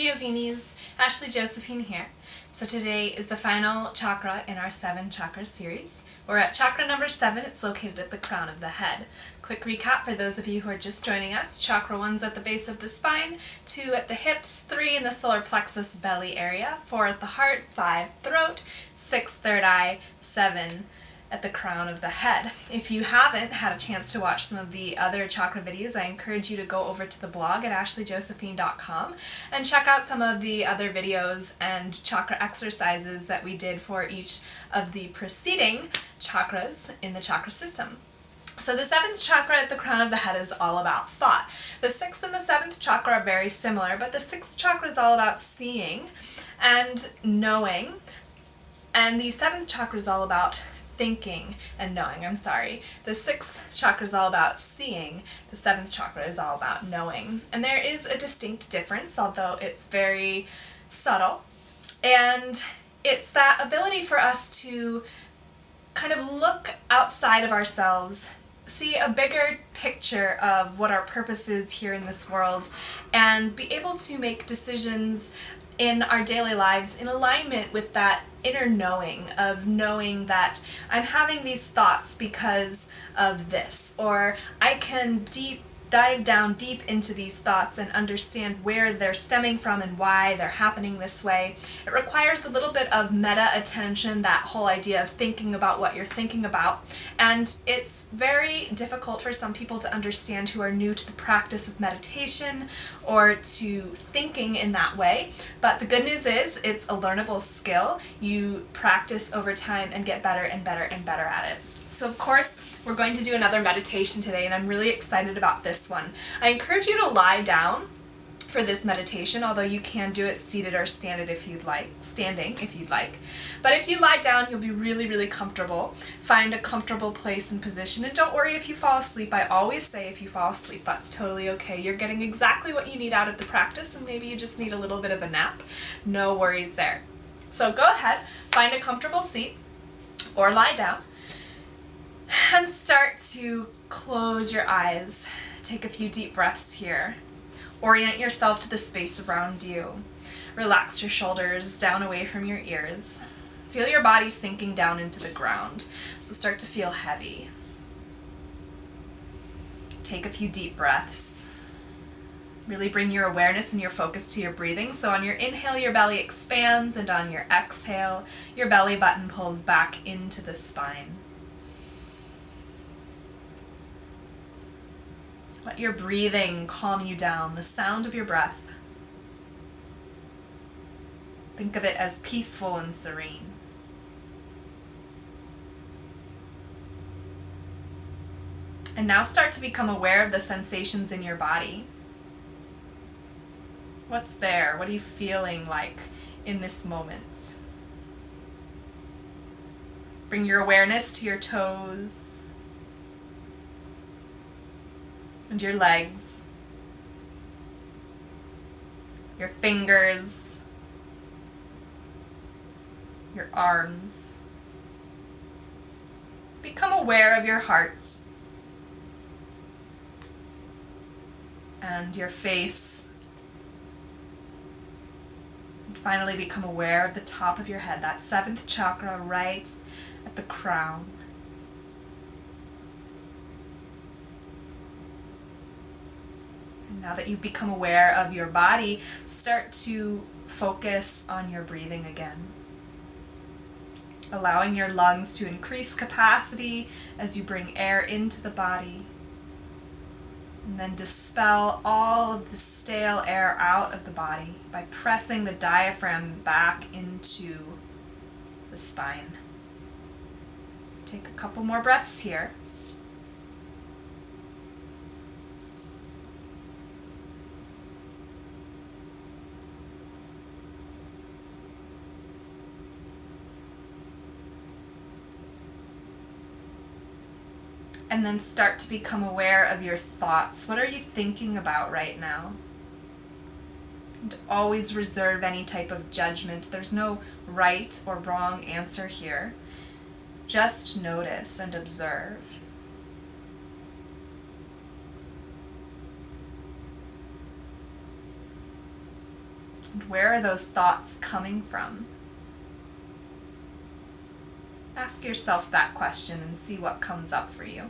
Hey Yoginis, Ashley Josephine here. So today is the final chakra in our 7 chakra series. We're at chakra number 7, it's located at the crown of the head. Quick recap for those of you who are just joining us. Chakra 1's at the base of the spine, 2 at the hips, 3 in the solar plexus belly area, 4 at the heart, 5 throat, 6 third eye, 7 at the crown of the head. If you haven't had a chance to watch some of the other chakra videos, I encourage you to go over to the blog at ashleyjosephine.com and check out some of the other videos and chakra exercises that we did for each of the preceding chakras in the chakra system. So the 7th chakra at the crown of the head is all about thought. The 6th and the 7th chakra are very similar, but the 6th chakra is all about seeing and knowing, and the 7th chakra is all about thinking and knowing. The 6th chakra is all about seeing, the 7th chakra is all about knowing. And there is a distinct difference, although it's very subtle. And it's that ability for us to kind of look outside of ourselves, see a bigger picture of what our purpose is here in this world, and be able to make decisions in our daily lives in alignment with that inner knowing of knowing that I'm having these thoughts because of this, or I can dive down deep into these thoughts and understand where they're stemming from and why they're happening this way. It requires a little bit of meta attention, that whole idea of thinking about what you're thinking about, and it's very difficult for some people to understand who are new to the practice of meditation or to thinking in that way. But the good news is it's a learnable skill. You practice over time and get better and better and better at it. So of course, we're going to do another meditation today, and I'm really excited about this one. I encourage you to lie down for this meditation, although you can do it seated or standing if you'd like. But if you lie down, you'll be really, really comfortable. Find a comfortable place and position, and don't worry if you fall asleep. I always say if you fall asleep, that's totally okay. You're getting exactly what you need out of the practice, and maybe you just need a little bit of a nap. No worries there. So go ahead, find a comfortable seat or lie down, and start to close your eyes. Take a few deep breaths here. Orient yourself to the space around you. Relax your shoulders down away from your ears. Feel your body sinking down into the ground, so start to feel heavy. Take a few deep breaths. Really bring your awareness and your focus to your breathing. So on your inhale, your belly expands, and on your exhale, your belly button pulls back into the spine. Let your breathing calm you down, the sound of your breath. Think of it as peaceful and serene. And now start to become aware of the sensations in your body. What's there? What are you feeling like in this moment? Bring your awareness to your toes and your legs, your fingers, your arms. Become aware of your heart and your face. And finally become aware of the top of your head, that 7th chakra right at the crown. Now that you've become aware of your body, start to focus on your breathing again. Allowing your lungs to increase capacity as you bring air into the body. And then dispel all of the stale air out of the body by pressing the diaphragm back into the spine. Take a couple more breaths here. And then start to become aware of your thoughts. What are you thinking about right now? And always reserve any type of judgment. There's no right or wrong answer here. Just notice and observe. And where are those thoughts coming from? Ask yourself that question and see what comes up for you.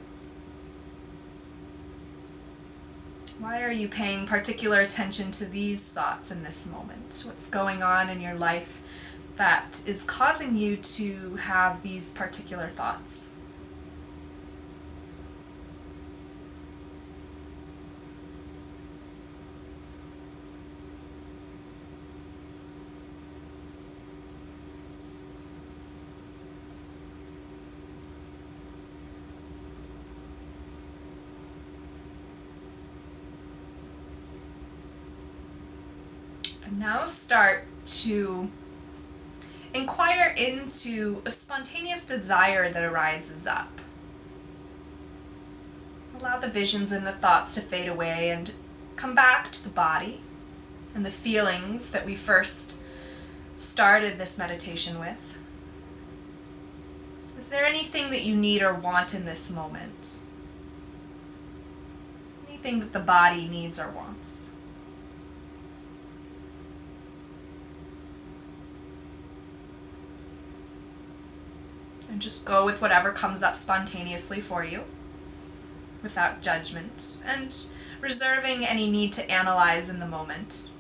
Why are you paying particular attention to these thoughts in this moment? What's going on in your life that is causing you to have these particular thoughts? Now start to inquire into a spontaneous desire that arises up. Allow the visions and the thoughts to fade away and come back to the body and the feelings that we first started this meditation with. Is there anything that you need or want in this moment? Anything that the body needs or wants? And just go with whatever comes up spontaneously for you, without judgment, and reserving any need to analyze in the moment.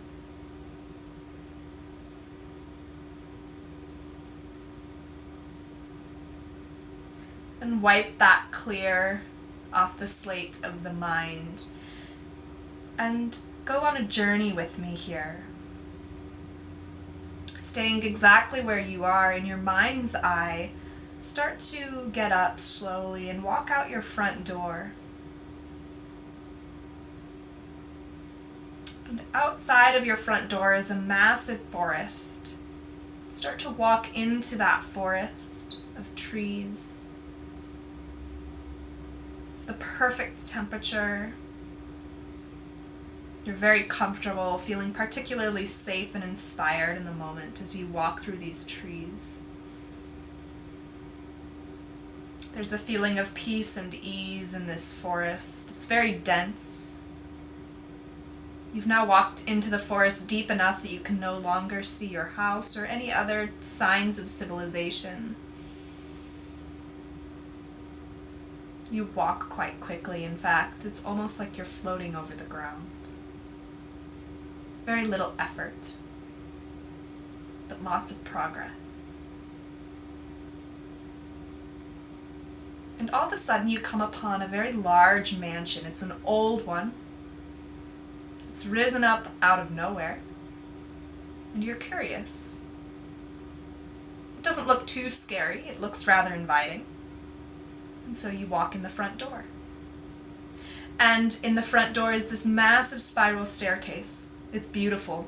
And wipe that clear off the slate of the mind, and go on a journey with me here. Staying exactly where you are in your mind's eye, start to get up slowly and walk out your front door. And outside of your front door is a massive forest. Start to walk into that forest of trees. It's the perfect temperature. You're very comfortable, feeling particularly safe and inspired in the moment as you walk through these trees. There's a feeling of peace and ease in this forest. It's very dense. You've now walked into the forest deep enough that you can no longer see your house or any other signs of civilization. You walk quite quickly, in fact. It's almost like you're floating over the ground. Very little effort, but lots of progress. And all of a sudden you come upon a very large mansion. It's an old one. It's risen up out of nowhere. And you're curious. It doesn't look too scary. It looks rather inviting. And so you walk in the front door. And in the front door is this massive spiral staircase. It's beautiful.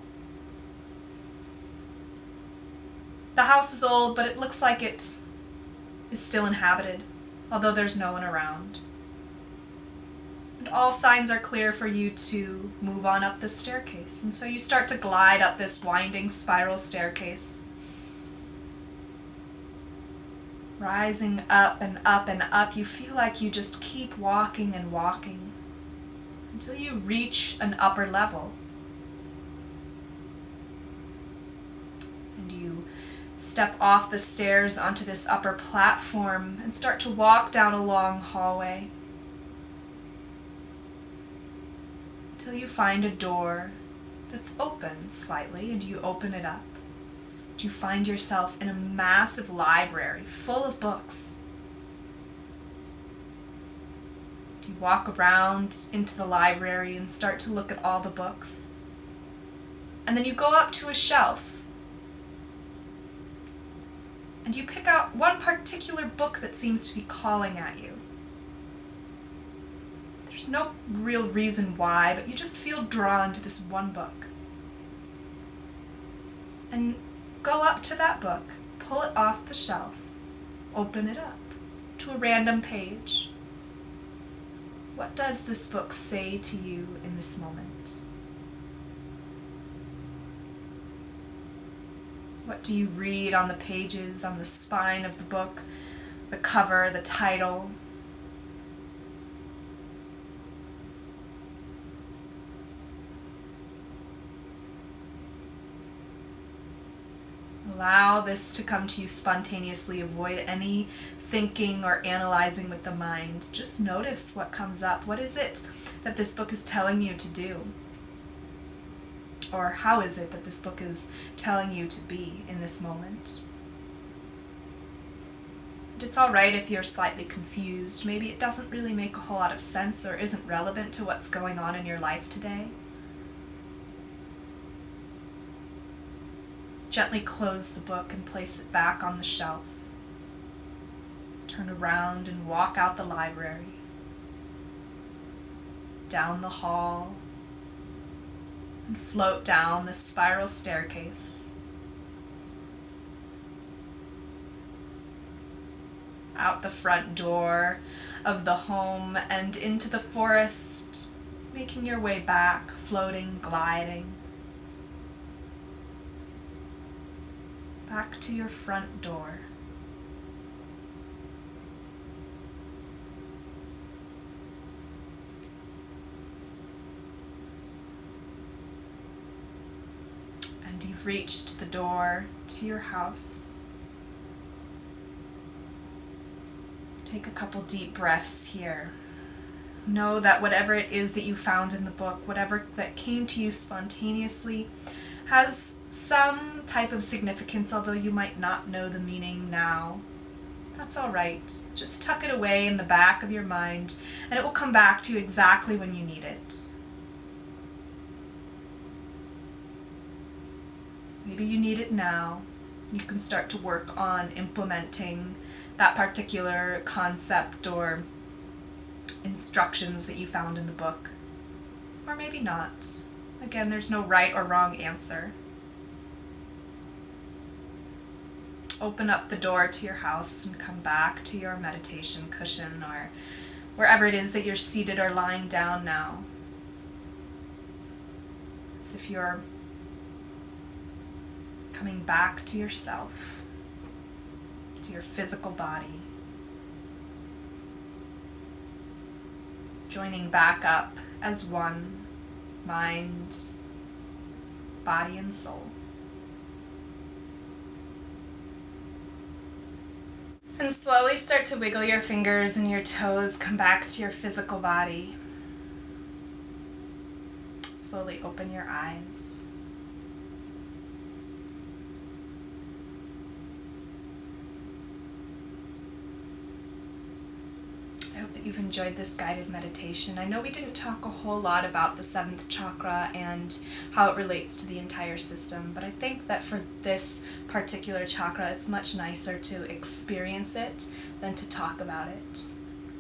The house is old, but it looks like it is still inhabited, although there's no one around. And all signs are clear for you to move on up the staircase. And so you start to glide up this winding spiral staircase. Rising up and up and up, you feel like you just keep walking and walking until you reach an upper level. And you step off the stairs onto this upper platform and start to walk down a long hallway until you find a door that's open slightly, and you open it up. You find yourself in a massive library full of books. You walk around into the library and start to look at all the books. And then you go up to a shelf and you pick out one particular book that seems to be calling at you. There's no real reason why, but you just feel drawn to this one book. And go up to that book, pull it off the shelf, open it up to a random page. What does this book say to you in this moment? What do you read on the pages, on the spine of the book, the cover, the title? Allow this to come to you spontaneously. Avoid any thinking or analyzing with the mind. Just notice what comes up. What is it that this book is telling you to do? Or how is it that this book is telling you to be in this moment? It's all right if you're slightly confused. Maybe it doesn't really make a whole lot of sense or isn't relevant to what's going on in your life today. Gently close the book and place it back on the shelf. Turn around and walk out the library, down the hall, and float down the spiral staircase, out the front door of the home and into the forest, making your way back, floating, gliding, back to your front door. And you've reached the door to your house. Take a couple deep breaths here. Know that whatever it is that you found in the book, whatever that came to you spontaneously, has some type of significance, although you might not know the meaning now. That's all right. Just tuck it away in the back of your mind, and it will come back to you exactly when you need it. Maybe you need it now. You can start to work on implementing that particular concept or instructions that you found in the book. Or maybe not. Again, there's no right or wrong answer. Open up the door to your house and come back to your meditation cushion or wherever it is that you're seated or lying down now. As if you're coming back to yourself, to your physical body, joining back up as one, mind, body, and soul. And slowly start to wiggle your fingers and your toes, come back to your physical body. Slowly open your eyes. I hope that you've enjoyed this guided meditation. I know we didn't talk a whole lot about the 7th chakra and how it relates to the entire system, but I think that for this particular chakra, it's much nicer to experience it than to talk about it.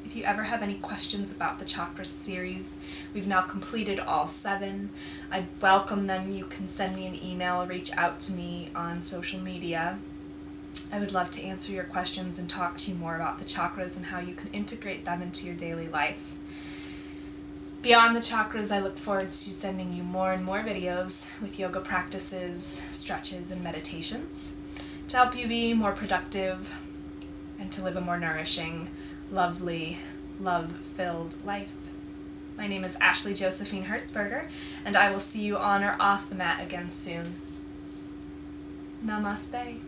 If you ever have any questions about the chakra series, we've now completed all 7. I welcome them. You can send me an email, reach out to me on social media. I would love to answer your questions and talk to you more about the chakras and how you can integrate them into your daily life. Beyond the chakras, I look forward to sending you more and more videos with yoga practices, stretches, and meditations to help you be more productive and to live a more nourishing, lovely, love-filled life. My name is Ashley Josephine Hertzberger, and I will see you on or off the mat again soon. Namaste.